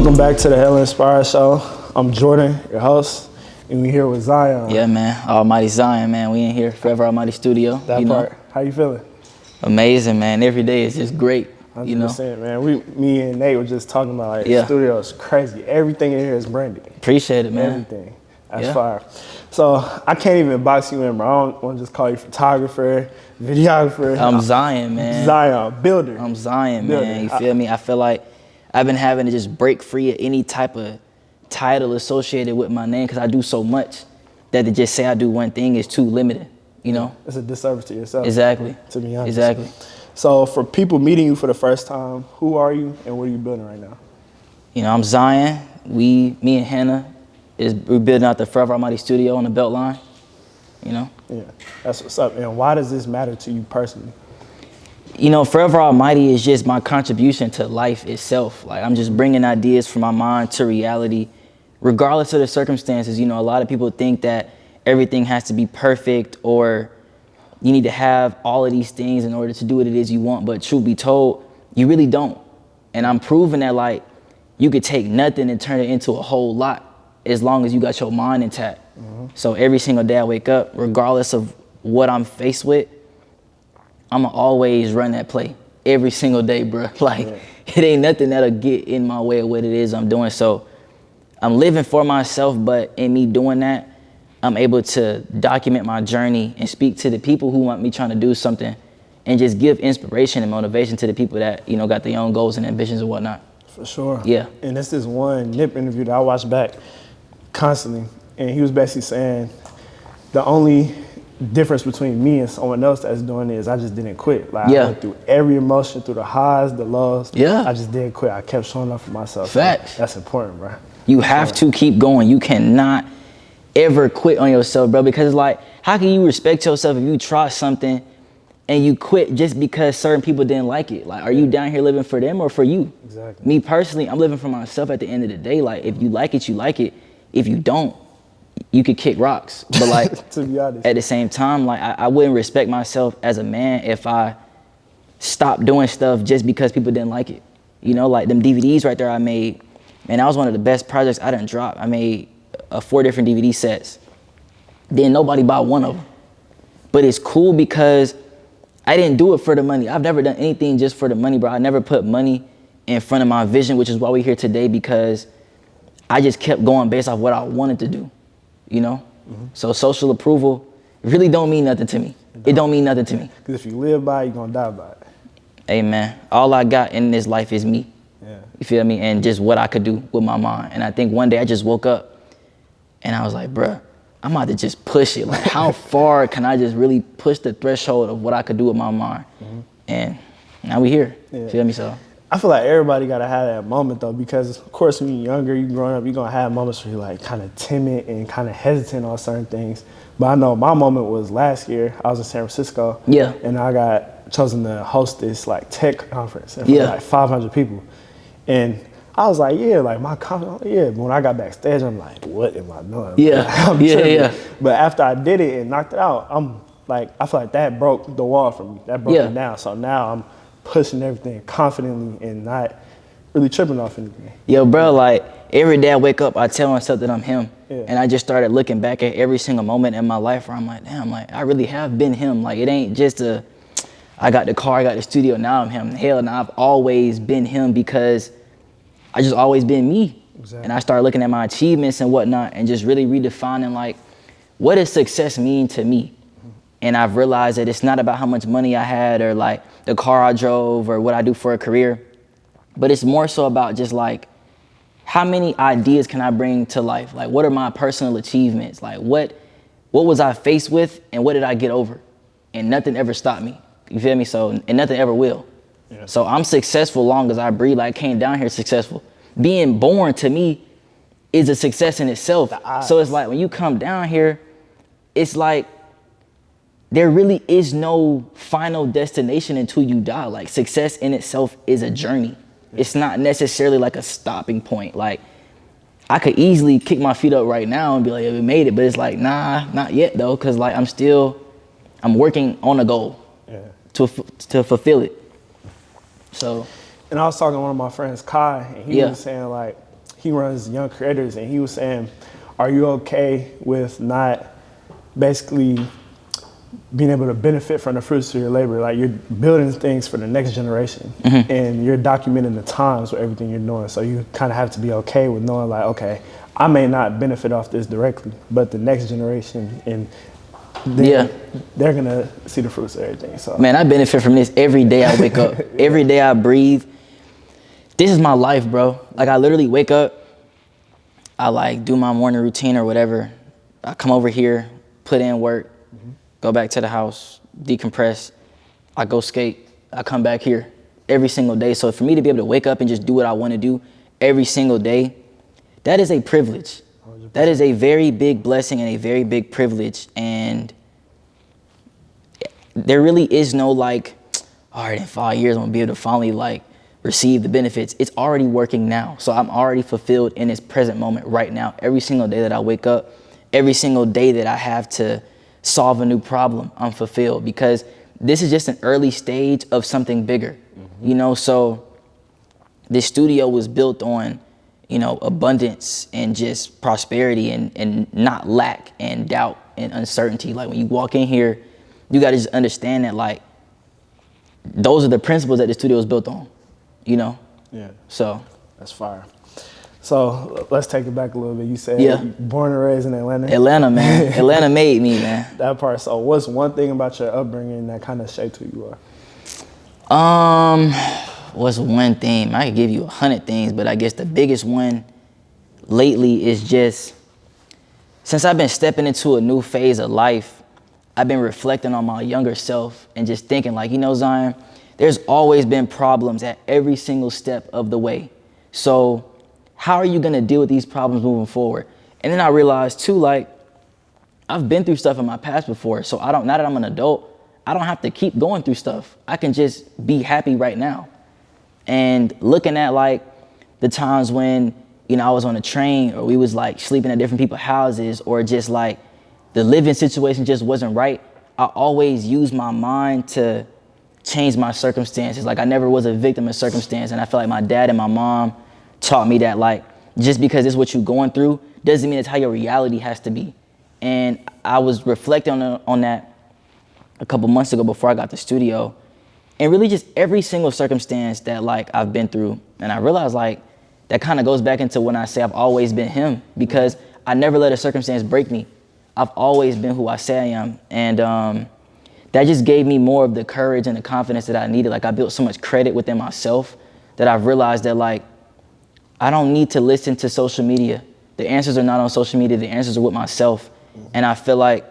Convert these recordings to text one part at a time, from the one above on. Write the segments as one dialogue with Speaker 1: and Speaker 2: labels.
Speaker 1: Welcome back to the Hell Inspired Show. I'm Jordan, your host, and we're here with Zion.
Speaker 2: Yeah, man. Almighty Zion, man. We in here, Forever Almighty Studio.
Speaker 1: That part. How you feeling?
Speaker 2: Amazing, man. Every day is just great.
Speaker 1: 100%, man. Me and Nate were just talking about the studio is crazy. Everything in here is branded.
Speaker 2: Appreciate it, man.
Speaker 1: Everything. That's fire. So I can't even box you in, bro. I don't want to just call you photographer, videographer.
Speaker 2: I'm Zion, man.
Speaker 1: Zion, builder.
Speaker 2: I'm Zion, man. You feel me? I feel like I've been having to just break free of any type of title associated with my name because I do so much that to just say I do one thing is too limited, you know?
Speaker 1: It's a disservice to yourself.
Speaker 2: Exactly.
Speaker 1: To be honest.
Speaker 2: Exactly.
Speaker 1: So for people meeting you for the first time, who are you and what are you building right now?
Speaker 2: You know, I'm Zion. Me and Hannah, we're building out the Forever Almighty Studio on the BeltLine, you know?
Speaker 1: Yeah, that's what's up. And why does this matter to you personally?
Speaker 2: You know, Forever Almighty is just my contribution to life itself. Like, I'm just bringing ideas from my mind to reality, regardless of the circumstances. You know, a lot of people think that everything has to be perfect or you need to have all of these things in order to do what it is you want. But truth be told, you really don't. And I'm proving that, like, you could take nothing and turn it into a whole lot as long as you got your mind intact. Mm-hmm. So every single day I wake up, regardless of what I'm faced with, I'ma always run that play every single day, bro. Like, it ain't nothing that'll get in my way of what it is I'm doing. So I'm living for myself, but in me doing that, I'm able to document my journey and speak to the people who want me trying to do something and just give inspiration and motivation to the people that, you know, got their own goals and ambitions and whatnot. For
Speaker 1: sure.
Speaker 2: Yeah.
Speaker 1: And that's this one Nip interview that I watch back constantly. And he was basically saying the only difference between me and someone else that's doing it is I just didn't quit. Like, I went through every emotion, through the highs, the lows.
Speaker 2: Yeah.
Speaker 1: I just didn't quit. I kept showing up for myself.
Speaker 2: Facts.
Speaker 1: That's important, bro.
Speaker 2: You have to keep going. You cannot ever quit on yourself, bro, because it's like, how can you respect yourself if you try something and you quit just because certain people didn't like it? Like, are you down here living for them or for you?
Speaker 1: Exactly.
Speaker 2: Me personally, I'm living for myself at the end of the day. Like, if you like it, you like it. If you don't, you could kick rocks. But like,
Speaker 1: to be honest,
Speaker 2: at the same time, like, I wouldn't respect myself as a man if I stopped doing stuff just because people didn't like it. You know, like them DVDs right there I made, man, that was one of the best projects I done dropped. I made 4 different DVD sets. Then nobody bought one of them. But it's cool because I didn't do it for the money. I've never done anything just for the money, bro. I never put money in front of my vision, which is why we're here today, because I just kept going based off what I wanted to do, you know? Mm-hmm. So social approval really don't mean nothing to me. It don't mean nothing to me.
Speaker 1: Because if you live by it, you're going to die by it.
Speaker 2: Amen. All I got in this life is me. Yeah. You feel me? And just what I could do with my mind. And I think one day I just woke up and I was like, bruh, I'm about to just push it. Like, how far can I just really push the threshold of what I could do with my mind? Mm-hmm. And now we here. Yeah. Feel me? So
Speaker 1: I feel like everybody gotta have that moment though, because of course when you're younger, you growing up, you're gonna have moments where you're like kind of timid and kind of hesitant on certain things. But I know my moment was last year. I was in San Francisco. Yeah. And I got chosen to host this like tech conference in front of like 500 people. And I was like, like my confidence, But when I got backstage, I'm like, what am I doing? Yeah. But after I did it and knocked it out, I'm like, I feel like that broke the wall for me. That broke me down. So now I'm pushing everything confidently and not really tripping off anything.
Speaker 2: Yo, bro, like every day I wake up, I tell myself that I'm him. Yeah. And I just started looking back at every single moment in my life where I'm like, damn, like I really have been him. Like it ain't just I got the car, I got the studio, now I'm him. Hell, now I've always been him because I just always been me. Exactly. And I started looking at my achievements and whatnot and just really redefining like, what does success mean to me? And I've realized that it's not about how much money I had or like the car I drove or what I do for a career, but it's more so about just like, how many ideas can I bring to life? Like, what are my personal achievements? Like, what was I faced with and what did I get over? And nothing ever stopped me. You feel me? So, and nothing ever will. Yeah. So I'm successful long as I breathe. Like, I came down here successful. Being born to me is a success in itself. So it's like when you come down here, it's like, there really is no final destination until you die. Like success in itself is a journey. It's not necessarily like a stopping point. Like I could easily kick my feet up right now and be like, yeah, we made it. But it's like, nah, not yet though. Cause like I'm working on a goal to fulfill it. So.
Speaker 1: And I was talking to one of my friends, Kai, and he was saying like, he runs young creators, and he was saying, are you okay with not basically being able to benefit from the fruits of your labor? Like, you're building things for the next generation, and you're documenting the times with everything you're doing. So you kind of have to be okay with knowing, like, okay, I may not benefit off this directly, but the next generation, and they're gonna see the fruits of everything. So
Speaker 2: man, I benefit from this every day I wake up. Every day I breathe. This is my life, bro. Like, I literally wake up, I like do my morning routine or whatever. I come over here, put in work, go back to the house, decompress. I go skate. I come back here every single day. So for me to be able to wake up and just do what I want to do every single day, that is a privilege. 100%. That is a very big blessing and a very big privilege. And there really is no like, all right, in 5 years I'm gonna be able to finally like receive the benefits. It's already working now. So I'm already fulfilled in this present moment right now. Every single day that I wake up, every single day that I have to solve a new problem, I'm fulfilled, because this is just an early stage of something bigger, you know? So this studio was built on, you know, abundance and just prosperity and not lack and doubt and uncertainty. Like, when you walk in here, you got to just understand that, like, those are the principles that the studio is built on, you know?
Speaker 1: Yeah.
Speaker 2: So
Speaker 1: that's fire. So let's take it back a little bit. You said born and raised in Atlanta.
Speaker 2: Atlanta, man. Atlanta made me, man.
Speaker 1: That part. So what's one thing about your upbringing that kind of shaped who you are?
Speaker 2: What's one thing? I could give you 100 things, but I guess the biggest one lately is just, since I've been stepping into a new phase of life, I've been reflecting on my younger self and just thinking, like, you know, Zion, there's always been problems at every single step of the way. So how are you gonna deal with these problems moving forward? And then I realized too, like, I've been through stuff in my past before. So now that I'm an adult, I don't have to keep going through stuff. I can just be happy right now. And looking at like the times when, you know, I was on a train, or we was like sleeping at different people's houses, or just like the living situation just wasn't right, I always used my mind to change my circumstances. Like, I never was a victim of circumstance. And I feel like my dad and my mom taught me that, like, just because it's what you're going through doesn't mean it's how your reality has to be. And I was reflecting on that a couple months ago before I got the studio, and really just every single circumstance that like I've been through. And I realized, like, that kind of goes back into when I say I've always been him, because I never let a circumstance break me. I've always been who I say I am. And that just gave me more of the courage and the confidence that I needed. Like, I built so much credit within myself that I've realized that, like, I don't need to listen to social media. The answers are not on social media. The answers are with myself. And I feel like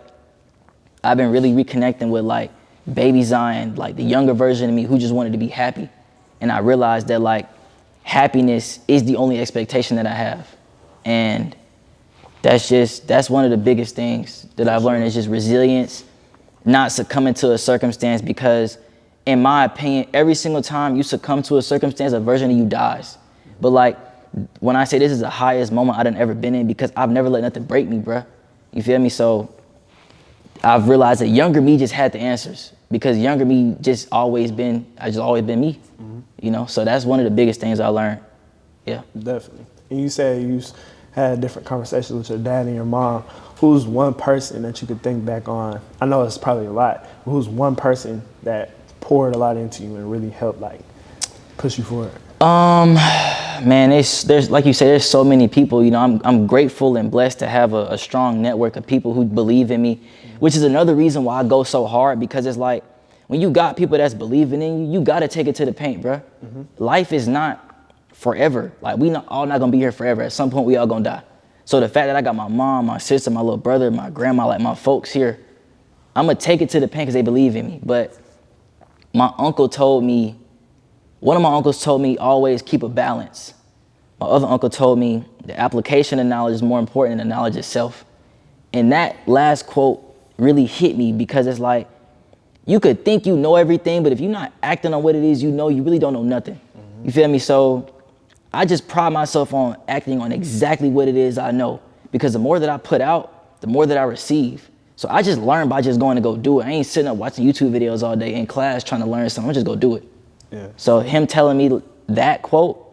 Speaker 2: I've been really reconnecting with like baby Zion, like the younger version of me who just wanted to be happy. And I realized that, like, happiness is the only expectation that I have. And that's one of the biggest things that I've learned, is just resilience, not succumbing to a circumstance, because in my opinion, every single time you succumb to a circumstance, a version of you dies. But like, when I say this is the highest moment I've ever been in, because I've never let nothing break me, bruh. You feel me? So I've realized that younger me just had the answers, because younger me I just always been me, you know? So that's one of the biggest things I learned. Yeah.
Speaker 1: Definitely. And you said you had different conversations with your dad and your mom. Who's one person that you could think back on? I know it's probably a lot, but who's one person that poured a lot into you and really helped like push you forward?
Speaker 2: Man, there's like you said, there's so many people. You know, I'm grateful and blessed to have a strong network of people who believe in me, which is another reason why I go so hard, because it's like, when you got people that's believing in you, you got to take it to the paint, bro. Life is not forever. Like, we all not gonna be here forever. At some point, we all gonna die. So the fact that I got my mom, my sister, my little brother, my grandma, like my folks here, I'm gonna take it to the paint because they believe in me. But one of my uncles told me always keep a balance. My other uncle told me the application of knowledge is more important than the knowledge itself. And that last quote really hit me, because it's like, you could think you know everything, but if you're not acting on what it is you know, you really don't know nothing. You feel me? So I just pride myself on acting on exactly what it is I know, because the more that I put out, the more that I receive. So I just learn by just going to go do it. I ain't sitting up watching YouTube videos all day in class trying to learn something. I'm just go do it. Yeah. So him telling me that quote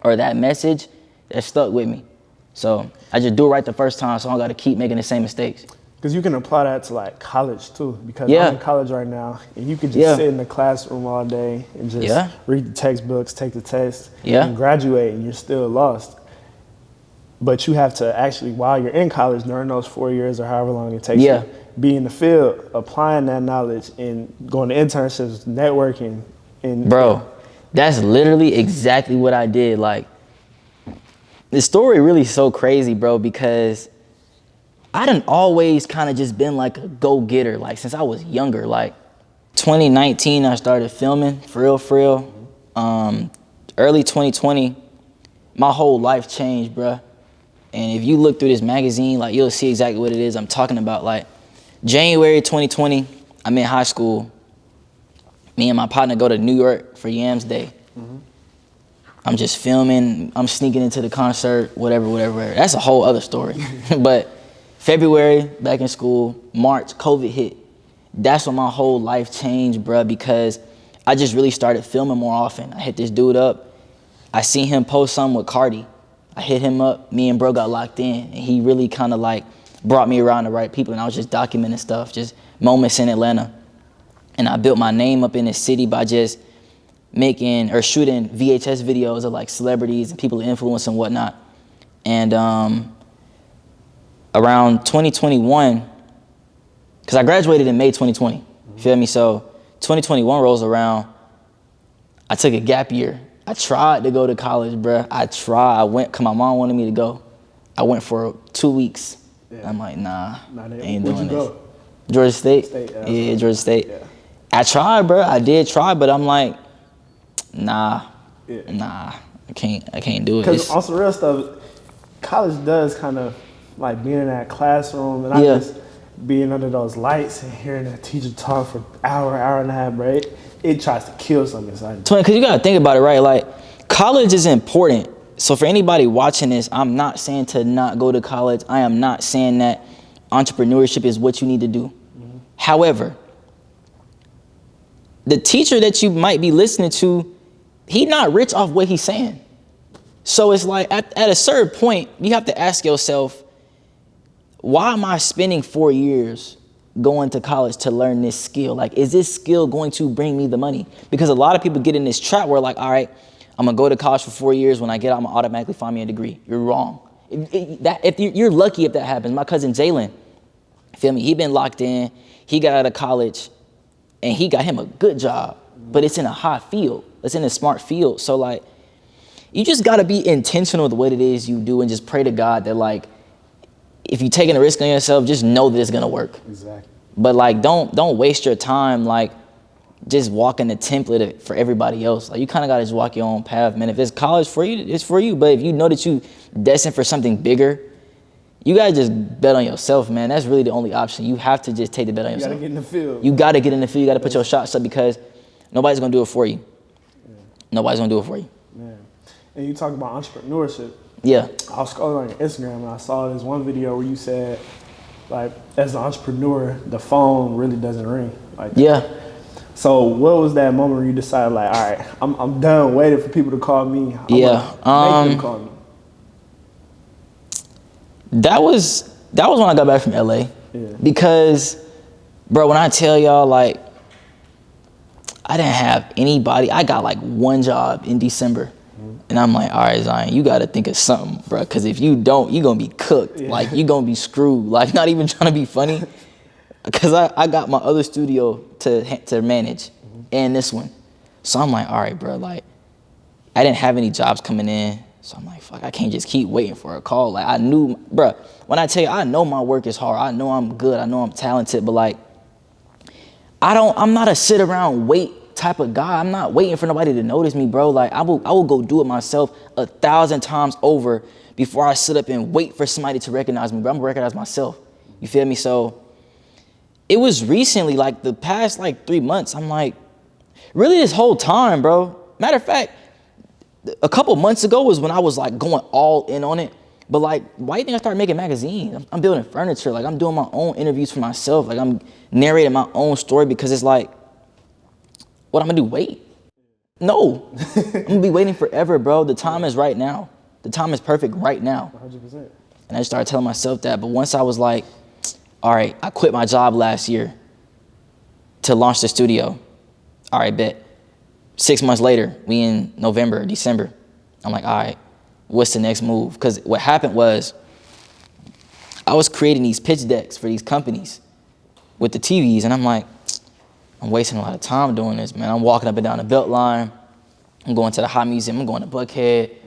Speaker 2: or that message, that stuck with me. So I just do it right the first time, so I don't got to keep making the same mistakes.
Speaker 1: Because you can apply that to like college too. Because
Speaker 2: Yeah.
Speaker 1: I'm in college right now, and you could just sit in the classroom all day and just read the textbooks, take the test, and graduate, and you're still lost. But you have to actually, while you're in college, during those 4 years or however long it takes you, be in the field, applying that knowledge and going to internships, networking. And
Speaker 2: bro, that's literally exactly what I did. Like, the story really so crazy, bro, because I done always kind of just been like a go-getter, like since I was younger. Like 2019, I started filming for real. Early 2020, my whole life changed, bro. And if you look through this magazine, like you'll see exactly what it is I'm talking about. Like January 2020, I'm in high school. Me and my partner go to New York for Yams Day. I'm just filming, I'm sneaking into the concert, whatever. That's a whole other story. But February, back in school, March, COVID hit. That's when my whole life changed, bruh, because I just really started filming more often. I hit this dude up. I seen him post something with Cardi. I hit him up, me and bro got locked in, and he really kind of like brought me around the right people, and I was just documenting stuff, just moments in Atlanta. And I built my name up in the city by just making or shooting VHS videos of like celebrities and people of influence and whatnot. And around 2021, because I graduated in May 2020, you feel me? So 2021 rolls around, I took a gap year. I tried to go to college, bruh. I went, cause my mom wanted me to go. I went for 2 weeks. I'm like, nah, I ain't doing this. Georgia State? Yeah, Georgia State. Yeah. I tried, bro. I did try, but I'm like, nah, I can't do it.
Speaker 1: Because on some real stuff, college does kind of like being in that classroom and I just being under those lights and hearing that teacher talk for hour and a half, bro. It tries to kill something inside.
Speaker 2: Because you gotta think about it, right? Like, college is important. So for anybody watching this, I'm not saying to not go to college. I am not saying that entrepreneurship is what you need to do. However, the teacher that you might be listening to, he not rich off what he's saying. So it's like at a certain point, you have to ask yourself, why am I spending 4 years going to college to learn this skill? Like, is this skill going to bring me the money? Because a lot of people get in this trap where like, all right, I'm gonna go to college for 4 years. When I get out, I'm gonna automatically find me a degree. You're wrong. You're lucky if that happens. My cousin Jalen, feel me? He been locked in. He got out of college, and he got him a good job. But it's in a high field. It's in a smart field. So like, you just gotta be intentional with what it is you do, and just pray to God that like, if you're taking a risk on yourself, just know that it's gonna work.
Speaker 1: Exactly.
Speaker 2: But like, don't waste your time like just walking the template for everybody else. Like, you kind of gotta just walk your own path, man. If it's college for you, it's for you. But if you know that you destined for something bigger, you gotta just bet on yourself, man. That's really the only option. You have to just take the bet on yourself.
Speaker 1: You gotta get in the field.
Speaker 2: You gotta get in the field. You gotta put your shots up, because nobody's gonna do it for you. Nobody's gonna do it for you.
Speaker 1: Man. And you talk about entrepreneurship.
Speaker 2: Yeah.
Speaker 1: I was scrolling on your Instagram and I saw this one video where you said, like, as an entrepreneur, the phone really doesn't ring. Like, so what was that moment where you decided, like, all right, I'm done waiting for people to call me. I'm gonna make them call me.
Speaker 2: That was when I got back from LA. Because, bro, when I tell y'all, like, I didn't have anybody. I got like one job in December. And I'm like, all right, Zion, you got to think of something, bro. Because if you don't, you're going to be cooked. Like, you're going to be screwed. Like, not even trying to be funny. Because I got my other studio to manage and this one. So I'm like, all right, bro. Like, I didn't have any jobs coming in. So I'm like, fuck, I can't just keep waiting for a call. Like, I knew, bro, when I tell you, I know my work is hard. I know I'm good. I know I'm talented. But, like, I'm not a sit around wait type of guy. I'm not waiting for nobody to notice me, bro. Like, I will go do it myself 1,000 times over before I sit up and wait for somebody to recognize me, bro. I'm gonna recognize myself. You feel me? So it was recently, like the past like 3 months, I'm like, really this whole time, bro. Matter of fact, a couple months ago was when I was like going all in on it. But like, why do you think I started making magazines? I'm building furniture. Like, I'm doing my own interviews for myself. Like, I'm narrating my own story, because it's like, what I'm gonna do, wait? No, I'm gonna be waiting forever, bro. The time is right now. The time is perfect right now.
Speaker 1: 100%.
Speaker 2: And I just started telling myself that. But once I was like, all right, I quit my job last year to launch the studio. All right, bet. 6 months later, we in November, December. I'm like, all right, what's the next move? Because what happened was I was creating these pitch decks for these companies with the TVs, and I'm like, I'm wasting a lot of time doing this, man. I'm walking up and down the BeltLine. I'm going to the Hot Museum. I'm going to Buckhead.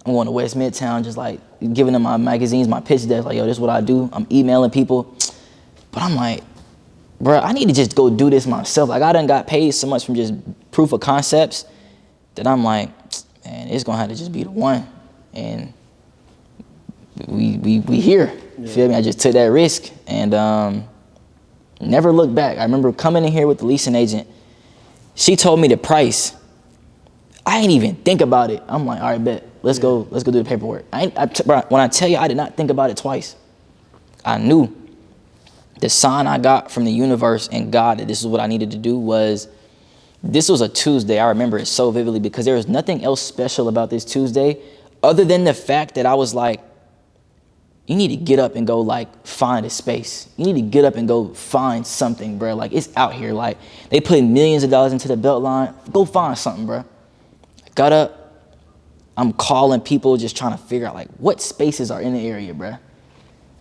Speaker 2: I'm going to West Midtown, just like giving them my magazines, my pitch decks, like, yo, this is what I do. I'm emailing people. But I'm like, bro, I need to just go do this myself. Like, I done got paid so much from just proof of concepts that I'm like, man, it's gonna have to just be the one. And we here. You feel me? I just took that risk and never looked back. I remember coming in here with the leasing agent. She told me the price. I ain't even think about it. I'm like, all right, bet. Let's go do the paperwork. Bro, when I tell you, I did not think about it twice. I knew the sign I got from the universe and God that this is what I needed to do was, this was a Tuesday. I remember it so vividly because there was nothing else special about this Tuesday other than the fact that I was like, you need to get up and go like find a space. You need to get up and go find something, bro. Like, it's out here. Like, they put millions of dollars into the BeltLine. Go find something, bro. I got up. I'm calling people, just trying to figure out like what spaces are in the area, bro.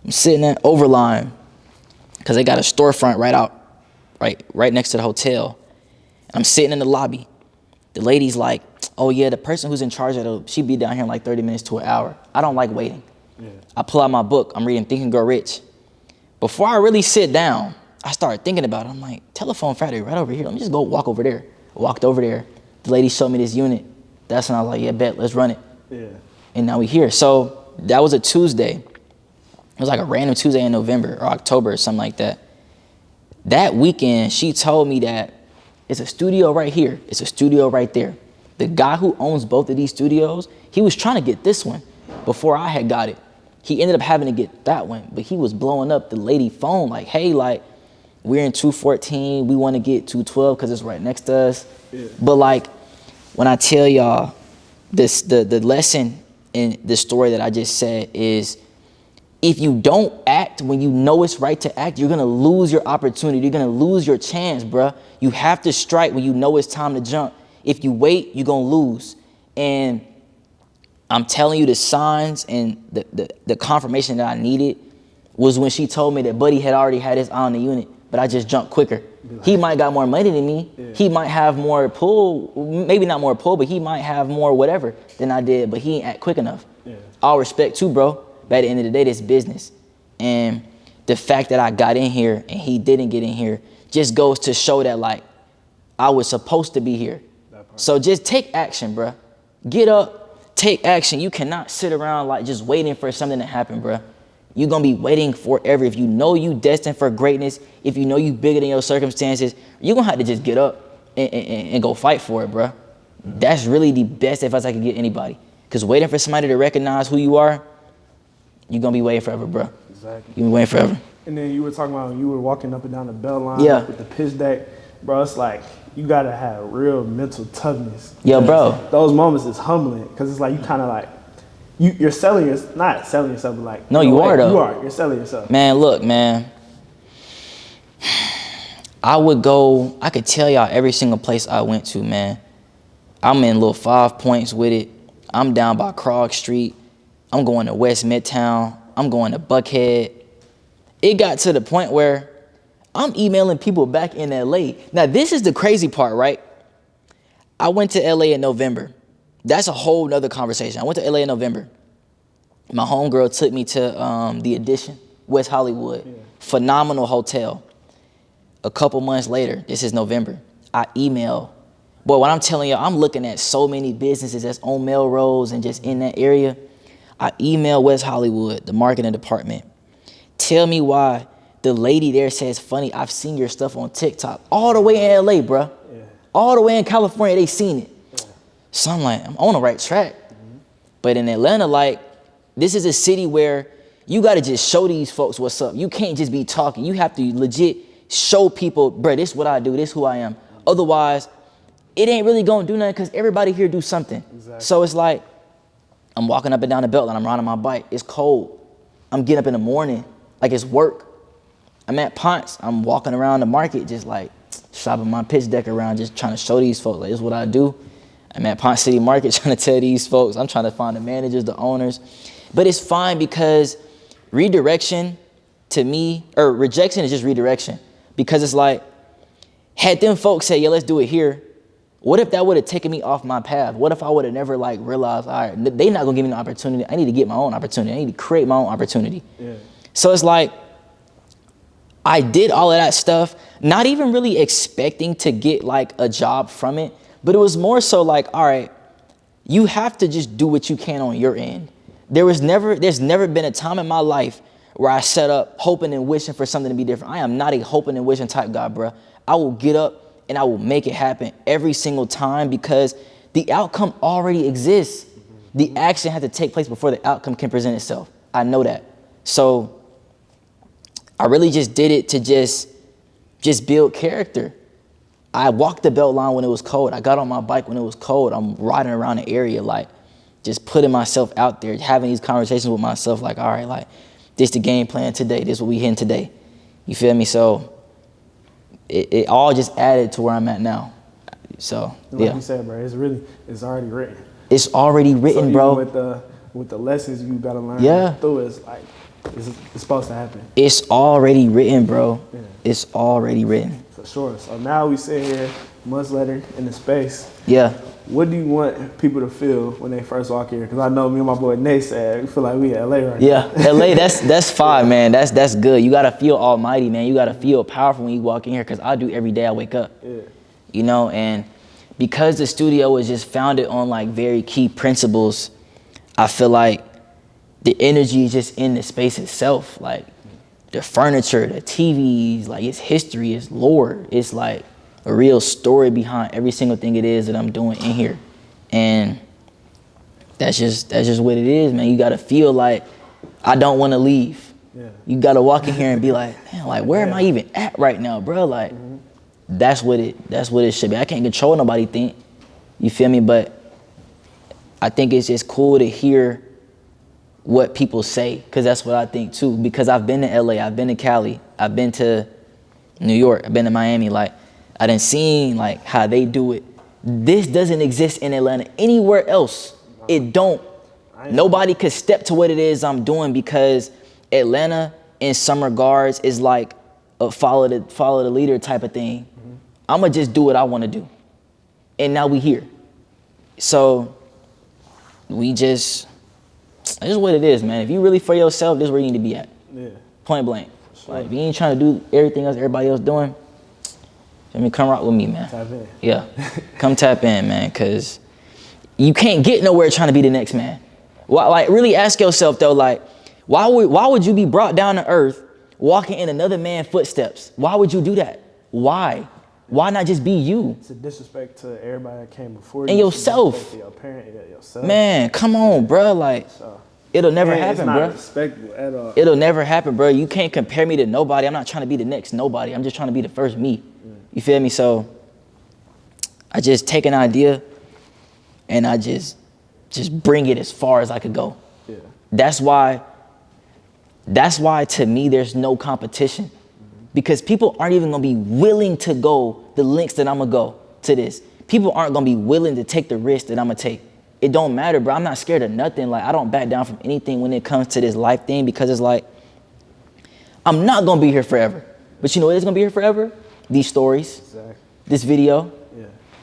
Speaker 2: I'm sitting at Overline because they got a storefront right next to the hotel. I'm sitting in the lobby. The lady's like, oh yeah, the person who's in charge of it, she'd be down here in like 30 minutes to an hour. I don't like waiting. Yeah. I pull out my book. I'm reading Think and Grow Rich. Before I really sit down, I started thinking about it. I'm like, telephone factory right over here. Let me just go walk over there. I walked over there. The lady showed me this unit. That's when I was like, yeah, bet, let's run it. Yeah. And now we here. So that was a Tuesday. It was like a random Tuesday in November or October or something like that. That weekend, she told me that it's a studio right here. It's a studio right there. The guy who owns both of these studios, he was trying to get this one before I had got it. He ended up having to get that one, but he was blowing up the lady phone like, hey, like, we're in 214. We want to get 212 because it's right next to us. Yeah. But like, when I tell y'all this, the lesson in the story that I just said is, if you don't act when you know it's right to act, you're going to lose your opportunity. You're going to lose your chance, bruh. You have to strike when you know it's time to jump. If you wait, you're going to lose. And I'm telling you, the signs and the confirmation that I needed was when she told me that Buddy had already had his eye on the unit, but I just jumped quicker. He might got more money than me. Yeah. He might have more pull, maybe not more pull, but he might have more whatever than I did, but he ain't act quick enough. Yeah. All respect too, bro. But at the end of the day, this business. And the fact that I got in here and he didn't get in here just goes to show that, like, I was supposed to be here. So just take action, bro. Get up, take action. You cannot sit around like just waiting for something to happen, bro. You're going to be waiting forever. If you know you destined for greatness, if you know you bigger than your circumstances, you're going to have to just get up and go fight for it, bro. That's really the best advice I could get anybody. Because waiting for somebody to recognize who you are, you're going to be waiting forever, bro. Exactly. You're waiting forever.
Speaker 1: And then you were talking about when you were walking up and down the BeltLine with the pitch deck. Bro, it's like you got to have real mental toughness.
Speaker 2: Yo, bro.
Speaker 1: Those moments is humbling because it's like you kind of like, you're selling yourself, not selling yourself, but like.
Speaker 2: No, you are, though.
Speaker 1: You are. You're selling yourself.
Speaker 2: Man, look, man. I could tell y'all every single place I went to, man. I'm in little 5 Points with it. I'm down by Krog Street. I'm going to West Midtown. I'm going to Buckhead. It got to the point where I'm emailing people back in LA. Now, this is the crazy part, right? I went to LA in November. That's a whole nother conversation. I went to LA in November. My homegirl took me to the Edition, West Hollywood. Yeah. Phenomenal hotel. A couple months later, this is November, I email. Boy, when I'm telling you, I'm looking at so many businesses that's on Melrose and just in that area. I email West Hollywood, the marketing department. Tell me why the lady there says, funny, I've seen your stuff on TikTok. All the way in LA, bro. Yeah. All the way in California, they seen it. Yeah. So I'm like, I'm on the right track. Mm-hmm. But in Atlanta, like, this is a city where you got to just show these folks what's up. You can't just be talking. You have to legit show people, bro, this is what I do. This is who I am. Otherwise, it ain't really going to do nothing because everybody here do something. Exactly. So it's like, I'm walking up and down the BeltLine. I'm riding my bike. It's cold. I'm getting up in the morning like it's work. I'm at Ponce. I'm walking around the market just like shopping my pitch deck around, just trying to show these folks like this is what I do. I'm at Ponce City Market trying to tell these folks. I'm trying to find the managers, the owners. But it's fine because redirection to me, or rejection is just redirection. Because it's like, had them folks say, yeah, let's do it here. What if that would have taken me off my path? What if I would have never like realized, all right, they not gonna give me an opportunity. I need to get my own opportunity. I need to create my own opportunity. Yeah. So it's like, I did all of that stuff, not even really expecting to get like a job from it, but it was more so like, all right, you have to just do what you can on your end. There's never been a time in my life where I set up hoping and wishing for something to be different. I am not a hoping and wishing type guy, bro. I will get up and I will make it happen every single time because the outcome already exists. The action has to take place before the outcome can present itself. I know that. So I really just did it to just build character. I walked the BeltLine when it was cold. I got on my bike when it was cold. I'm riding around the area, like just putting myself out there, having these conversations with myself, like, all right, like this the game plan today. This what we hitting today. You feel me? So it all just added to where I'm at now. So
Speaker 1: like you said, bro, it's already written.
Speaker 2: It's already written,
Speaker 1: so
Speaker 2: bro.
Speaker 1: With the lessons you gotta learn through it, it's like it's supposed to happen.
Speaker 2: It's already written, bro. Yeah. It's already written.
Speaker 1: For sure. So now we sit here months later in the space.
Speaker 2: Yeah.
Speaker 1: What do you want people to feel when they first walk here? Because I know me and my boy Nate said we feel like we in LA right now.
Speaker 2: Yeah, LA, that's fine, man. That's good. You gotta feel almighty, man. You gotta feel powerful when you walk in here, because I do every day I wake up. Yeah. You know, and because the studio was just founded on like very key principles, I feel like the energy is just in the space itself. Like the furniture, the TVs, like it's history, it's lore. It's like a real story behind every single thing it is that I'm doing in here. And that's just what it is, man. You gotta feel like I don't wanna leave. Yeah. You gotta walk in here and be like, man, like where am I even at right now, bro? Like that's what it should be. I can't control nobody think. You feel me? But I think it's just cool to hear what people say, because that's what I think too. Because I've been to LA, I've been to Cali, I've been to New York, I've been to Miami. Like I done seen like how they do it. This doesn't exist in Atlanta anywhere else. It don't. Nobody could step to what it is I'm doing, because Atlanta in some regards is like a follow the leader type of thing. I'ma just do what I want to do, and now we here. So this is what it is, man. If you really for yourself, this is where you need to be at. Yeah. Point blank. Sure. Like if you ain't trying to do everything else everybody else doing, come rock with me, man. Tap in. Yeah. Come tap in, man, because you can't get nowhere trying to be the next man. Well, like really ask yourself though, like, why would you be brought down to earth walking in another man's footsteps? Why would you do that? Why? Why not just be you? It's
Speaker 1: a disrespect to everybody that came before you.
Speaker 2: And yourself.
Speaker 1: To your parent, yourself.
Speaker 2: Man, come on, bro. Like, it'll never happen, bro.
Speaker 1: It's not respectful at all.
Speaker 2: It'll never happen, bro. You can't compare me to nobody. I'm not trying to be the next nobody. I'm just trying to be the first me. You feel me? So I just take an idea and I just bring it as far as I could go. Yeah. That's why to me there's no competition. Because people aren't even gonna be willing to go the lengths that I'm gonna go to this. People aren't gonna be willing to take the risk that I'm gonna take. It don't matter, bro. I'm not scared of nothing. Like I don't back down from anything when it comes to this life thing, because it's like, I'm not gonna be here forever. But you know what is gonna be here forever? These stories, exactly. This video,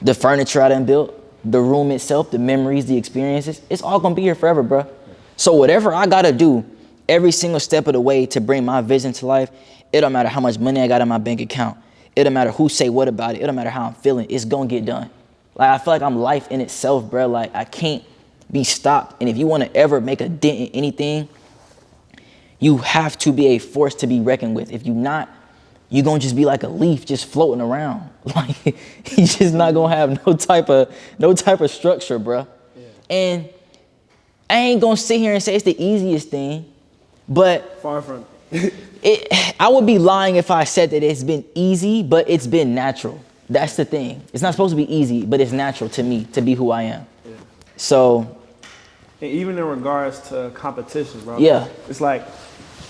Speaker 2: the furniture I done built, the room itself, the memories, the experiences, it's all gonna be here forever, bro. So whatever I gotta do every single step of the way to bring my vision to life, it don't matter how much money I got in my bank account. It don't matter who say what about it. It don't matter how I'm feeling. It's gonna get done. Like I feel like I'm life in itself, bro. Like I can't be stopped. And if you wanna ever make a dent in anything, you have to be a force to be reckoned with. If you not, you're gonna just be like a leaf just floating around. Like you're just not gonna have no type of structure, bro. Yeah. And I ain't gonna sit here and say it's the easiest thing, but
Speaker 1: far from
Speaker 2: I would be lying if I said that it's been easy, but it's been natural. That's the thing. It's not supposed to be easy, but it's natural to me to be who I am. Yeah. So
Speaker 1: And even in regards to competition, bro.
Speaker 2: Yeah.
Speaker 1: It's like,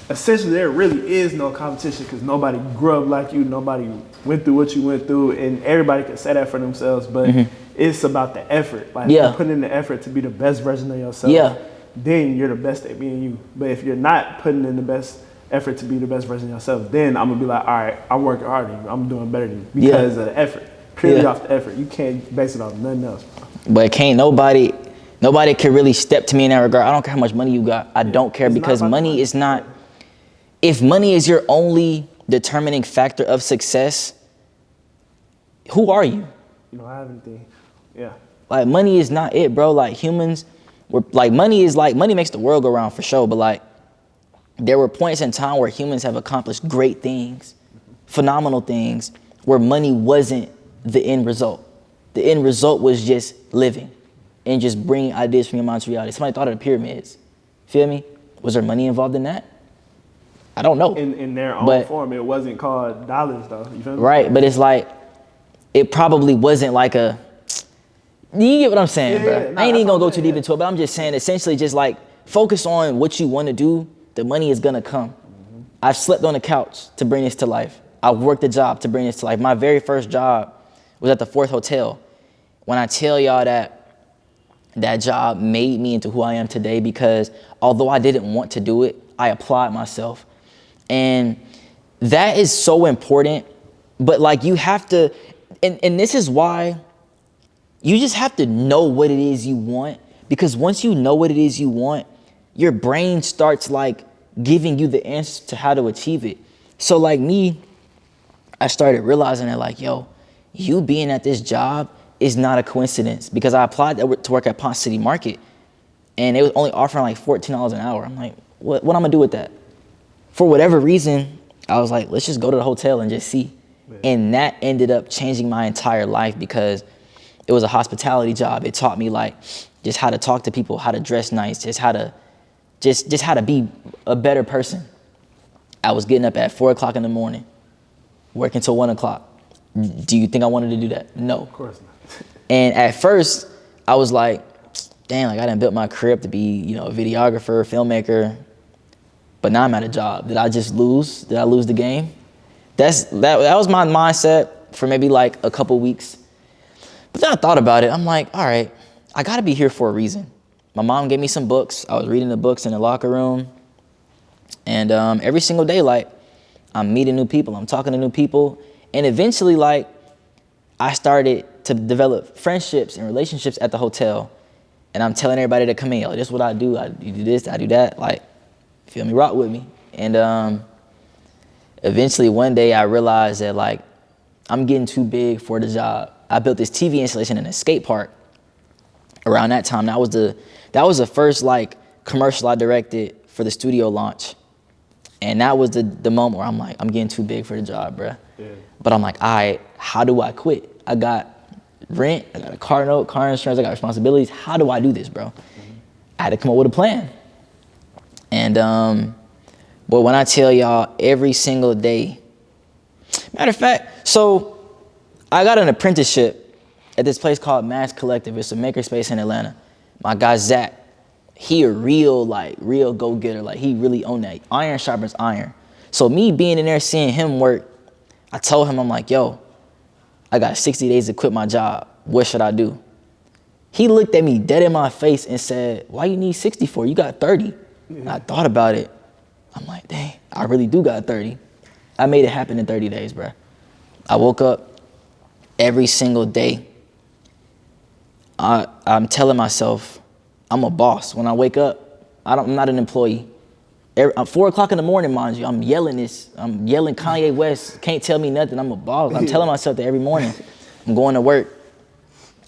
Speaker 1: essentially, there really is no competition because nobody grew up like you, nobody went through what you went through, and everybody can say that for themselves, but it's about the effort. Like, if you put in the effort to be the best version of yourself, then you're the best at being you. But if you're not putting in the best effort to be the best version of yourself, then I'm gonna be like, all right, I'm working harder than you, I'm doing better than you because of the effort. Purely off the effort. You can't base it off nothing else, bro.
Speaker 2: But can't nobody can really step to me in that regard. I don't care how much money you got. I don't care because money is not. If money is your only determining factor of success, who are you?
Speaker 1: You don't have anything. Yeah.
Speaker 2: Like, money is not it, bro. Like, humans were like, money makes the world go round for sure. But like, there were points in time where humans have accomplished great things, phenomenal things, where money wasn't the end result. The end result was just living and just bringing ideas from your mind to reality. Somebody thought of the pyramids. Feel me? Was there money involved in that? I don't know.
Speaker 1: In their own form, it wasn't called dollars, though. You feel me?
Speaker 2: Right, but it's like, it probably wasn't like a, you get what I'm saying, bro? I ain't even gonna go too deep into it, but I'm just saying, essentially, just like, focus on what you want to do, the money is gonna come. I've slept on the couch to bring this to life. I've worked a job to bring this to life. My very first job was at the 4th Hotel. When I tell y'all that job made me into who I am today, because although I didn't want to do it, I applied myself. And that is so important. But like, you have to, and this is why you just have to know what it is you want, because once you know what it is you want, your brain starts like giving you the answers to how to achieve it. So like me, I started realizing that like, yo, you being at this job is not a coincidence, because I applied to work at Ponce City Market and it was only offering like $14 an hour. I'm like, what I'm gonna do with that? For whatever reason, I was like, let's just go to the hotel and just see. And that ended up changing my entire life, because it was a hospitality job. It taught me like just how to talk to people, how to dress nice, just how to be a better person. I was getting up at 4 o'clock in the morning, working till 1 o'clock. Do you think I wanted to do that? No.
Speaker 1: Of course not.
Speaker 2: And at first, I was like, damn, like I done built my career to be, a videographer, filmmaker. But now I'm at a job. Did I just lose? Did I lose the game? That was my mindset for maybe like a couple weeks. But then I thought about it. I'm like, all right, I gotta be here for a reason. My mom gave me some books. I was reading the books in the locker room. And every single day, like, I'm meeting new people. I'm talking to new people. And eventually, like, I started to develop friendships and relationships at the hotel. And I'm telling everybody to come in, yo, this is what I do. I do this, I do that. Like, feel me, rock with me. And eventually one day I realized that like, I'm getting too big for the job. I built this TV installation in a skate park around that time. That was the first like commercial I directed for the studio launch. And that was the moment where I'm like, I'm getting too big for the job, bruh. Yeah. But I'm like, all right, how do I quit? I got rent, I got a car note, car insurance, I got responsibilities. How do I do this, bro? I had to come up with a plan. And, but when I tell y'all every single day, matter of fact, so I got an apprenticeship at this place called Mass Collective. It's a makerspace in Atlanta. My guy, Zach, he a real go-getter. Like, he really owned that. Iron sharpens iron. So me being in there, seeing him work, I told him, I'm like, yo, I got 60 days to quit my job. What should I do? He looked at me dead in my face and said, why you need 60 for? You got 30. Yeah. I thought about it. I'm like, dang, I really do got 30. I made it happen in 30 days, bro. I woke up every single day. I'm telling myself, I'm a boss. When I wake up, I'm not an employee. 4 o'clock in the morning, mind you, I'm yelling Kanye West, can't tell me nothing, I'm a boss. I'm telling myself that every morning. I'm going to work.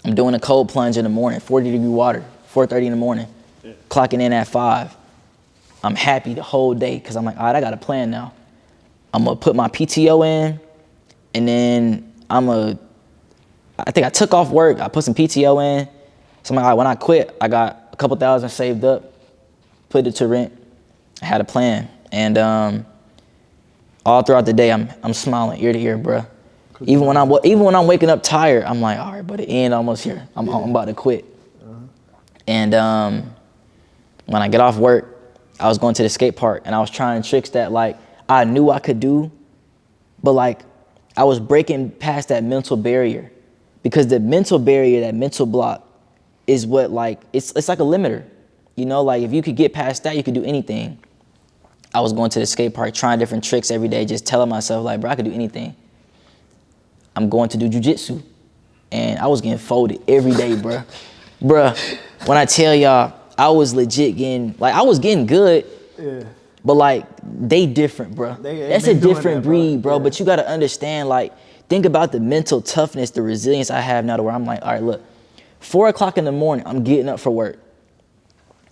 Speaker 2: I'm doing a cold plunge in the morning, 40-degree water, 4:30 in the morning, clocking in at 5. I'm happy the whole day because I'm like, all right, I got a plan now. I'm going to put my PTO in, and then I think I took off work. I put some PTO in. So I'm like, all right, when I quit, I got a couple thousand saved up, put it to rent. I had a plan. And all throughout the day, I'm smiling ear to ear, bro. Even when I'm waking up tired, I'm like, all right, but the end almost here. I'm about to quit. And When I get off work, I was going to the skate park and I was trying tricks that like I knew I could do, but like I was breaking past that mental barrier, because the mental barrier, that mental block is what like, it's like a limiter. You know, like if you could get past that, you could do anything. I was going to the skate park, trying different tricks every day, just telling myself like, bro, I could do anything. I'm going to do jujitsu. And I was getting folded every day, bruh. Bruh, when I tell y'all, I was legit getting, like, I was getting good, yeah, but like, they different, bruh. That's a different breed, bro. Yeah. But you gotta understand, like, think about the mental toughness, the resilience I have now to where I'm like, all right, look, 4 o'clock in the morning, I'm getting up for work.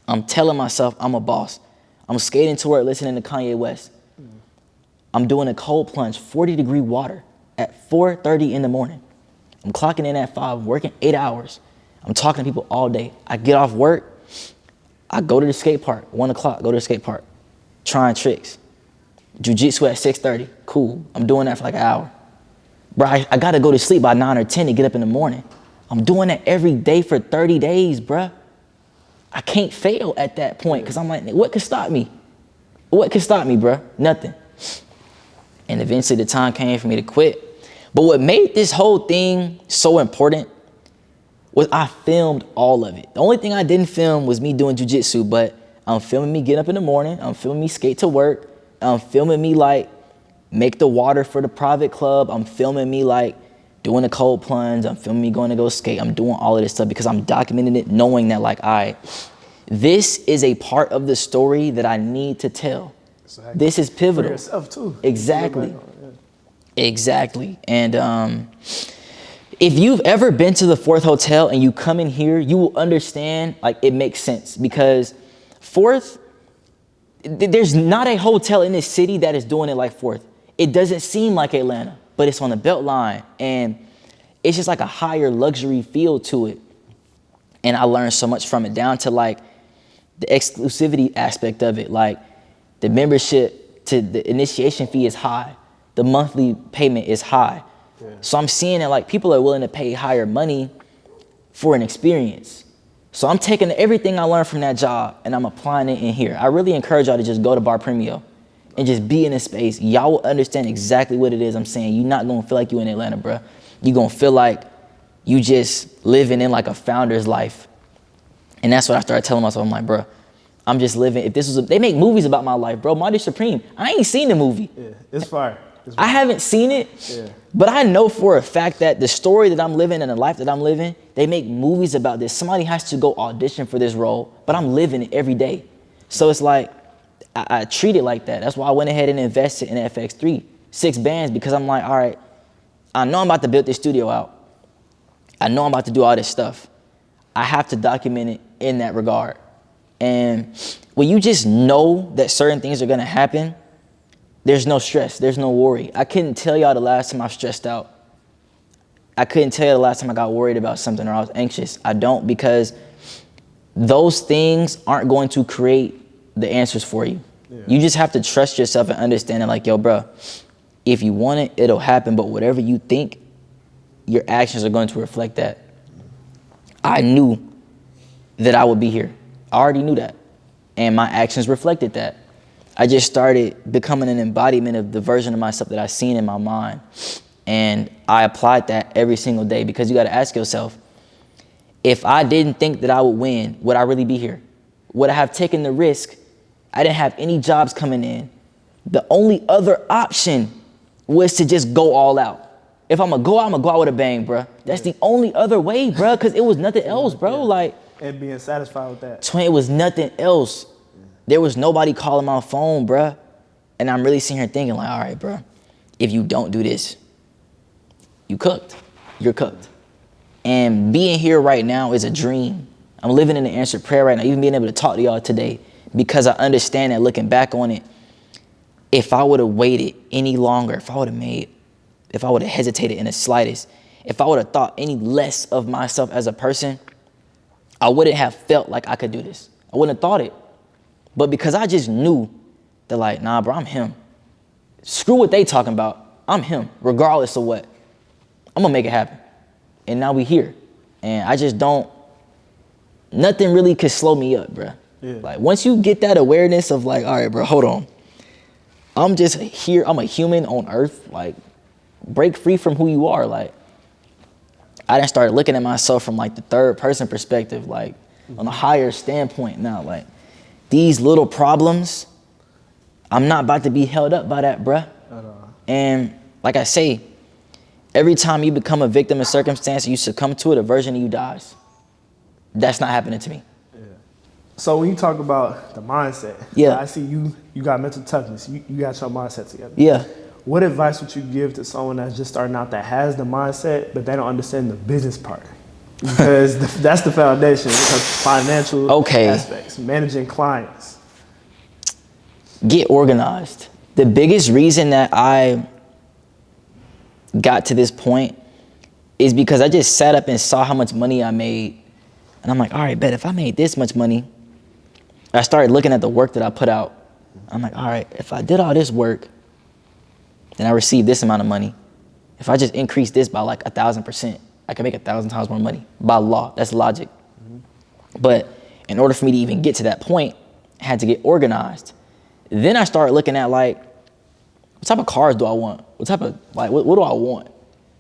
Speaker 2: I'm telling myself I'm a boss. I'm skating to work, listening to Kanye West. I'm doing a cold plunge, 40-degree water at 4:30 in the morning. I'm clocking in at 5, working 8 hours. I'm talking to people all day. I get off work, I go to the skate park, 1 o'clock, go to the skate park, trying tricks. Jiu-jitsu at 6:30, cool. I'm doing that for like an hour. Bro, I gotta go to sleep by 9 or 10 to get up in the morning. I'm doing that every day for 30 days, bruh. I can't fail at that point, because I'm like, what could stop me? What could stop me, bruh? Nothing. And eventually the time came for me to quit. But what made this whole thing so important was I filmed all of it. The only thing I didn't film was me doing jujitsu, but I'm filming me get up in the morning. I'm filming me skate to work. I'm filming me like make the water for the private club. I'm filming me like doing a cold plunge. I'm filming me going to go skate. I'm doing all of this stuff because I'm documenting it, knowing that like, this is a part of the story that I need to tell. Exactly. This is pivotal.
Speaker 1: For yourself too.
Speaker 2: Exactly. Exactly. And if you've ever been to the Fourth Hotel and you come in here, you will understand, like, it makes sense, because Fourth, there's not a hotel in this city that is doing it like Fourth. It doesn't seem like Atlanta, but it's on the BeltLine, and it's just like a higher luxury feel to it. And I learned so much from it, down to like the exclusivity aspect of it. Like the membership to the initiation fee is high. The monthly payment is high. Yeah. So I'm seeing that like people are willing to pay higher money for an experience. So I'm taking everything I learned from that job and I'm applying it in here. I really encourage y'all to just go to Bar Premio and just be in this space. Y'all will understand exactly what it is I'm saying. You're not gonna feel like you in Atlanta, bro. You're gonna feel like you just living in like a founder's life. And that's what I started telling myself. I'm like, bro, I'm just living. If this was, they make movies about my life, bro. Marty Supreme, I ain't seen the movie.
Speaker 1: Yeah, it's fire.
Speaker 2: I haven't seen it, but I know for a fact that the story that I'm living and the life that I'm living, they make movies about this. Somebody has to go audition for this role, but I'm living it every day. So it's like, I treat it like that. That's why I went ahead and invested in FX3, 6 bands, because I'm like, all right, I know I'm about to build this studio out. I know I'm about to do all this stuff. I have to document it in that regard. And when you just know that certain things are gonna happen, there's no stress, there's no worry. I couldn't tell y'all the last time I stressed out. I couldn't tell you the last time I got worried about something or I was anxious. I don't, because those things aren't going to create the answers for you. Yeah. You just have to trust yourself and understand that, like, yo, bro, if you want it, it'll happen. But whatever you think, your actions are going to reflect that. I knew that I would be here. I already knew that. And my actions reflected that. I just started becoming an embodiment of the version of myself that I seen in my mind. And I applied that every single day, because you got to ask yourself, if I didn't think that I would win, would I really be here? Would I have taken the risk? I didn't have any jobs coming in. The only other option was to just go all out. If I'm going to go out, I'm going to go out with a bang, bro. That's the only other way, bro, because it was nothing else, bro.
Speaker 1: Yeah.
Speaker 2: Like,
Speaker 1: and being satisfied with that.
Speaker 2: It was nothing else. There was nobody calling my phone, bruh. And I'm really sitting here thinking like, all right, bruh, if you don't do this, you cooked. You're cooked. And being here right now is a dream. I'm living in an answered prayer right now, even being able to talk to y'all today, because I understand that looking back on it, if I would have waited any longer, if I would have hesitated in the slightest, if I would have thought any less of myself as a person, I wouldn't have felt like I could do this. I wouldn't have thought it. But because I just knew that, like, nah, bro, I'm him. Screw what they talking about. I'm him, regardless of what. I'm gonna make it happen. And now we here. And I just don't, nothing really could slow me up, bro.
Speaker 1: Yeah.
Speaker 2: Like once you get that awareness of like, all right, bro, hold on. I'm just here. I'm a human on earth. Like, break free from who you are. Like, I done started looking at myself from like the third person perspective, like on a higher standpoint now. Like, these little problems, I'm not about to be held up by that, bruh. And like I say, every time you become a victim of circumstance, you succumb to it, a version of you dies. That's not happening to me.
Speaker 1: So when you talk about the mindset,
Speaker 2: Yeah.
Speaker 1: I see you got mental toughness. You got your mindset together.
Speaker 2: Yeah.
Speaker 1: What advice would you give to someone that's just starting out that has the mindset, but they don't understand the business part? Because that's the foundation. Because financial aspects, managing clients.
Speaker 2: Get organized. The biggest reason that I got to this point is because I just sat up and saw how much money I made. And I'm like, all right, bet if I made this much money, I started looking at the work that I put out. I'm like, all right, if I did all this work, then I received this amount of money. If I just increase this by like 1,000%, I can make 1,000 times more money by law. That's logic. But in order for me to even get to that point, I had to get organized. Then I started looking at like, what type of cars do I want? What type of, like, what do I want?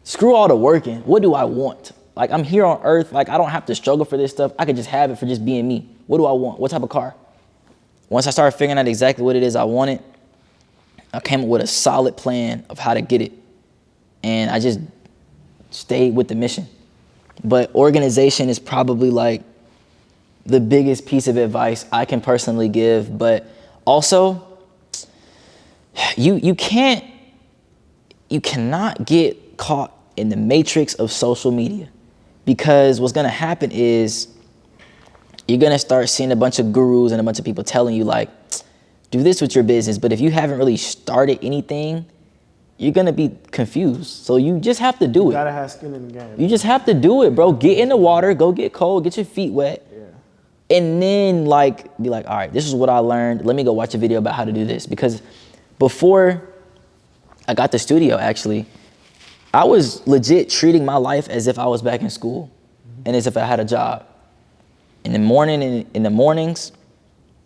Speaker 2: Screw all the working. What do I want? Like, I'm here on earth. Like, I don't have to struggle for this stuff. I could just have it for just being me. What do I want? What type of car? Once I started figuring out exactly what it is I wanted, I came up with a solid plan of how to get it. And I just stayed with the mission. But organization is probably like the biggest piece of advice I can personally give. But also, you cannot get caught in the matrix of social media, because what's gonna happen is you're gonna start seeing a bunch of gurus and a bunch of people telling you like, do this with your business. But if you haven't really started anything, you're gonna be confused. So you just have to do it.
Speaker 1: You gotta have skin in the game.
Speaker 2: You just have to do it, bro. Get in the water, go get cold, get your feet wet. Yeah. And then like, be like, all right, this is what I learned. Let me go watch a video about how to do this. Because before I got the studio, actually, I was legit treating my life as if I was back in school and as if I had a job. In the mornings,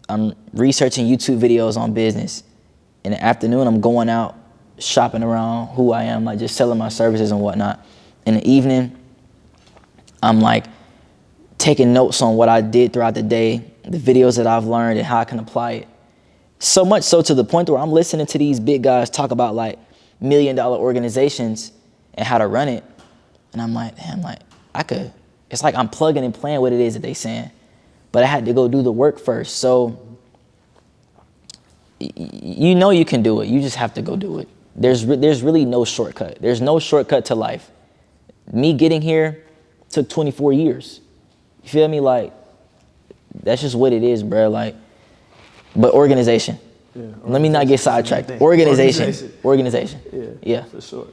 Speaker 2: I'm researching YouTube videos on business. In the afternoon, I'm going out shopping around who I am, like just selling my services and whatnot. In the evening, I'm like taking notes on what I did throughout the day, the videos that I've learned and how I can apply it. So much so to the point where I'm listening to these big guys talk about like $1 million organizations and how to run it. And I'm like, damn, like it's like I'm plugging and playing what it is that they saying. But I had to go do the work first. So you know you can do it. You just have to go do it. There's really no shortcut. There's no shortcut to life. Me getting here took 24 years. You feel me? Like, that's just what it is, bro. Like, but organization. Yeah, let me not get sidetracked. Organization. Yeah.
Speaker 1: For sure.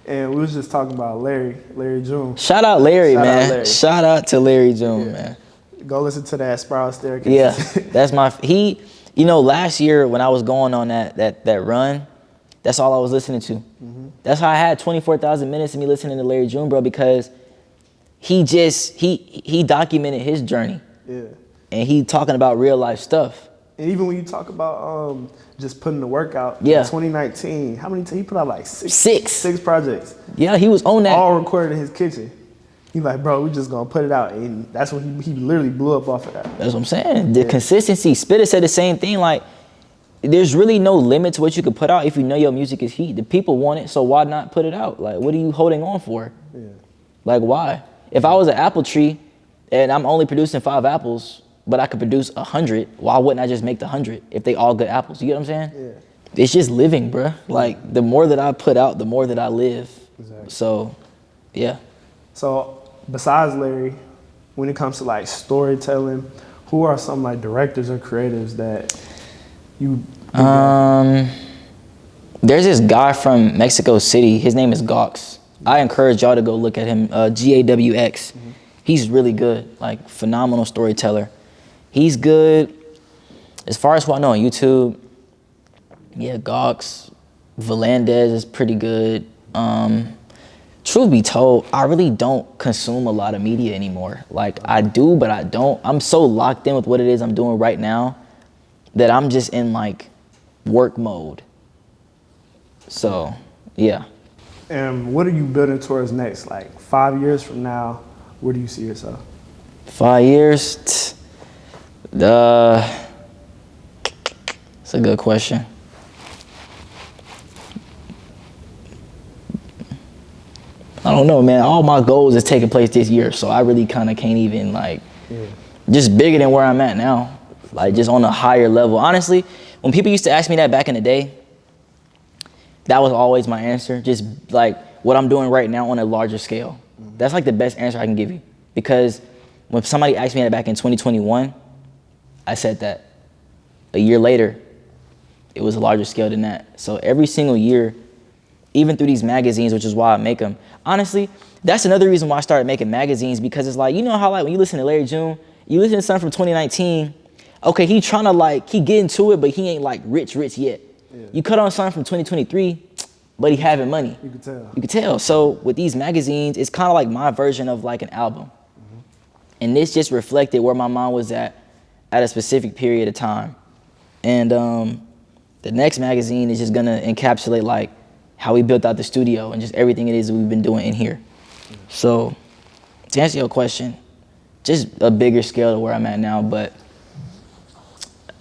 Speaker 1: And we was just talking about Larry June.
Speaker 2: Shout out Larry, man. Shout out to Larry June, man.
Speaker 1: Go listen to that Spiral Staircase.
Speaker 2: Yeah, that's last year when I was going on that run, that's all I was listening to. Mm-hmm. That's how I had 24,000 minutes of me listening to Larry June, bro, because he documented his journey. Yeah. And he talking about real life stuff.
Speaker 1: And even when you talk about just putting the work out, in 2019, how many he put out like six projects.
Speaker 2: Yeah, he was on that.
Speaker 1: All recorded in his kitchen. He's like, bro, we just gonna put it out. And that's when he literally blew up off of that.
Speaker 2: That's what I'm saying. The consistency. Spitter said the same thing. Like, there's really no limit to what you can put out if you know your music is heat. The people want it, so why not put it out? Like, what are you holding on for? Yeah. Like, why? If I was an apple tree and I'm only producing 5 apples, but I could produce 100, why wouldn't I just make the 100 if they all good apples? You get what I'm saying? Yeah. It's just living, bruh. Like, the more that I put out, the more that I live. Exactly. So, yeah.
Speaker 1: So, besides Larry, when it comes to like storytelling, who are some like directors or creatives that you?
Speaker 2: There's this guy from Mexico City. His name is Gawx. I encourage y'all to go look at him. GAWX. Mm-hmm. He's really good. Like, phenomenal storyteller. He's good. As far as what I know on YouTube, yeah, Gawx. Valandez is pretty good. Truth be told, I really don't consume a lot of media anymore. Like, I do, but I don't. I'm so locked in with what it is I'm doing right now that I'm just in like work mode. So, yeah.
Speaker 1: And what are you building towards next? Like 5 years from now, where do you see yourself?
Speaker 2: 5 years? It's a good question. I don't know, man. All my goals is taking place this year, so I really kind of can't even like, just bigger than where I'm at now, like just on a higher level. Honestly, when people used to ask me that back in the day, that was always my answer. Just like what I'm doing right now on a larger scale. That's like the best answer I can give you, because when somebody asked me that back in 2021, I said that. A year later, it was a larger scale than that. So every single year, even through these magazines, which is why I make them. Honestly, that's another reason why I started making magazines, because it's like, you know how like when you listen to Larry June, you listen to something from 2019, okay, he trying to like, he get into it, but he ain't like rich yet. Yeah. You cut on something from 2023, but he having money.
Speaker 1: You could tell.
Speaker 2: You could tell. So with these magazines, it's kind of like my version of like an album. And this just reflected where my mind was at a specific period of time. And the next magazine is just gonna encapsulate like how we built out the studio and just everything it is that we've been doing in here. So to answer your question, just a bigger scale to where I'm at now, but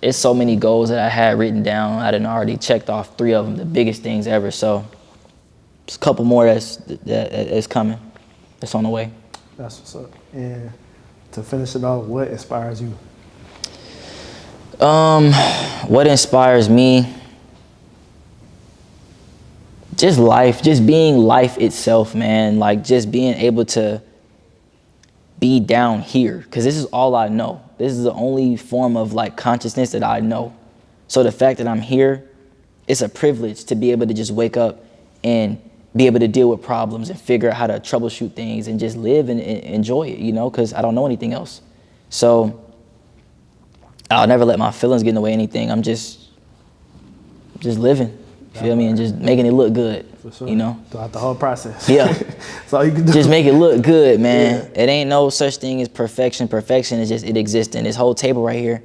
Speaker 2: it's so many goals that I had written down. I done already checked off 3 of them, the biggest things ever. So there's a couple more that's coming, that's on the way.
Speaker 1: That's what's up. And to finish it off, what inspires you?
Speaker 2: What inspires me? Just life, just being life itself, man. Like just being able to be down here, because this is all I know. This is the only form of like consciousness that I know. So the fact that I'm here, it's a privilege to be able to just wake up and be able to deal with problems and figure out how to troubleshoot things and just live and enjoy it, you know, because I don't know anything else. So I'll never let my feelings get in the way of anything. I'm just living, you feel me, and just making it look good,
Speaker 1: For sure.
Speaker 2: You know?
Speaker 1: Throughout the whole process.
Speaker 2: Yeah.
Speaker 1: That's all you can do.
Speaker 2: Just make it look good, man.
Speaker 1: Yeah.
Speaker 2: It ain't no such thing as perfection. Perfection is just, it exists in this whole table right here.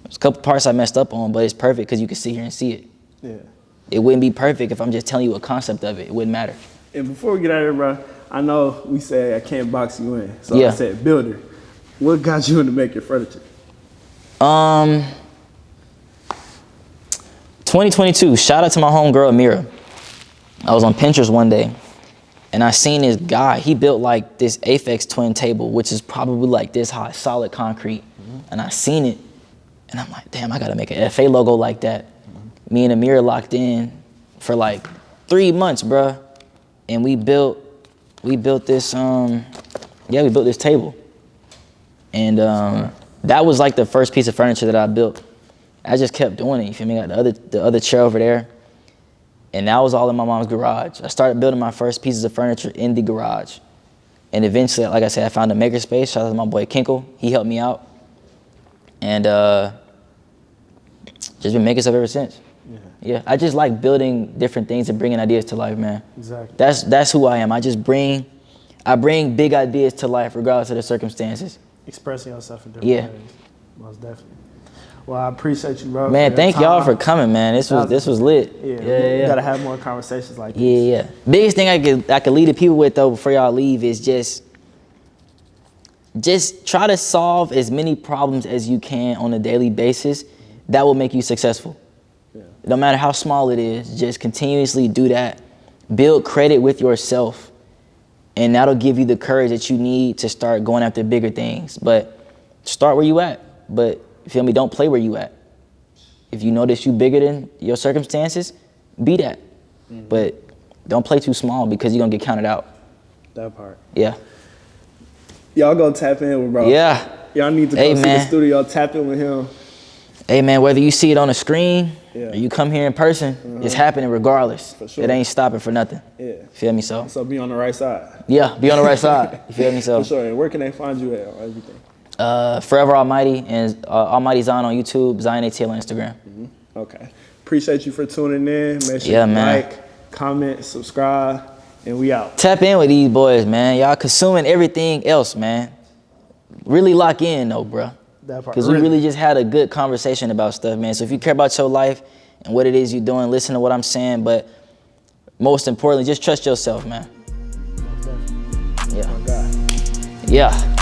Speaker 2: There's a couple parts I messed up on, but it's perfect because you can sit here and see it.
Speaker 1: Yeah.
Speaker 2: It wouldn't be perfect if I'm just telling you a concept of it. It wouldn't matter.
Speaker 1: And before we get out of here, bro, I know we say I can't box you in. So
Speaker 2: Yeah.
Speaker 1: I said builder. What got you into making furniture?
Speaker 2: 2022, shout out to my homegirl, Amira. I was on Pinterest one day, and I seen this guy. He built like this Aphex twin table, which is probably like this high, solid concrete. And I seen it, and I'm like, damn, I gotta make an FA logo like that. Me and Amira locked in for like 3 months, bruh. And we built this, we built this table. And that was like the first piece of furniture that I built. I just kept doing it, you feel me? I got the other chair over there. And that was all in my mom's garage. I started building my first pieces of furniture in the garage. And eventually, like I said, I found a makerspace. Shout out to my boy Kinkle. He helped me out. And just been making stuff ever since. Yeah, I just like building different things and bringing ideas to life, man.
Speaker 1: Exactly.
Speaker 2: That's who I am. I bring big ideas to life regardless of the circumstances.
Speaker 1: Expressing yourself in different ways. Most definitely. Well, I appreciate you, bro.
Speaker 2: Man, thank y'all for coming, man. This was lit.
Speaker 1: Yeah. Gotta have more conversations like this.
Speaker 2: Yeah. Biggest thing I could leave the people with though before y'all leave is just try to solve as many problems as you can on a daily basis. That will make you successful. Yeah. No matter how small it is, just continuously do that. Build credit with yourself, and that'll give you the courage that you need to start going after bigger things. But start where you at. But you feel me? Don't play where you at. If you notice you bigger than your circumstances, be that. But don't play too small because you're gonna get counted out.
Speaker 1: That part.
Speaker 2: Yeah.
Speaker 1: Y'all go tap in with bro.
Speaker 2: Yeah.
Speaker 1: Y'all need to go see the studio, tap in with him.
Speaker 2: Hey man, whether you see it on the screen or you come here in person, it's happening regardless.
Speaker 1: For sure.
Speaker 2: It ain't stopping for nothing.
Speaker 1: Yeah.
Speaker 2: Feel me? So
Speaker 1: be on the right side.
Speaker 2: Yeah, be on the right side. You feel me? So
Speaker 1: for sure. And where can they find you at or everything?
Speaker 2: Forever Almighty and Almighty Zion on YouTube, Zion ATL on Instagram.
Speaker 1: Okay. Appreciate you for tuning in. Make sure you like, comment, subscribe, and we out.
Speaker 2: Tap in with these boys, man. Y'all consuming everything else, man. Really lock in, though, bro. Because we really just had a good conversation about stuff, man. So if you care about your life and what it is you're doing, listen to what I'm saying. But most importantly, just trust yourself, man. Yeah.
Speaker 1: Oh, God.
Speaker 2: Yeah.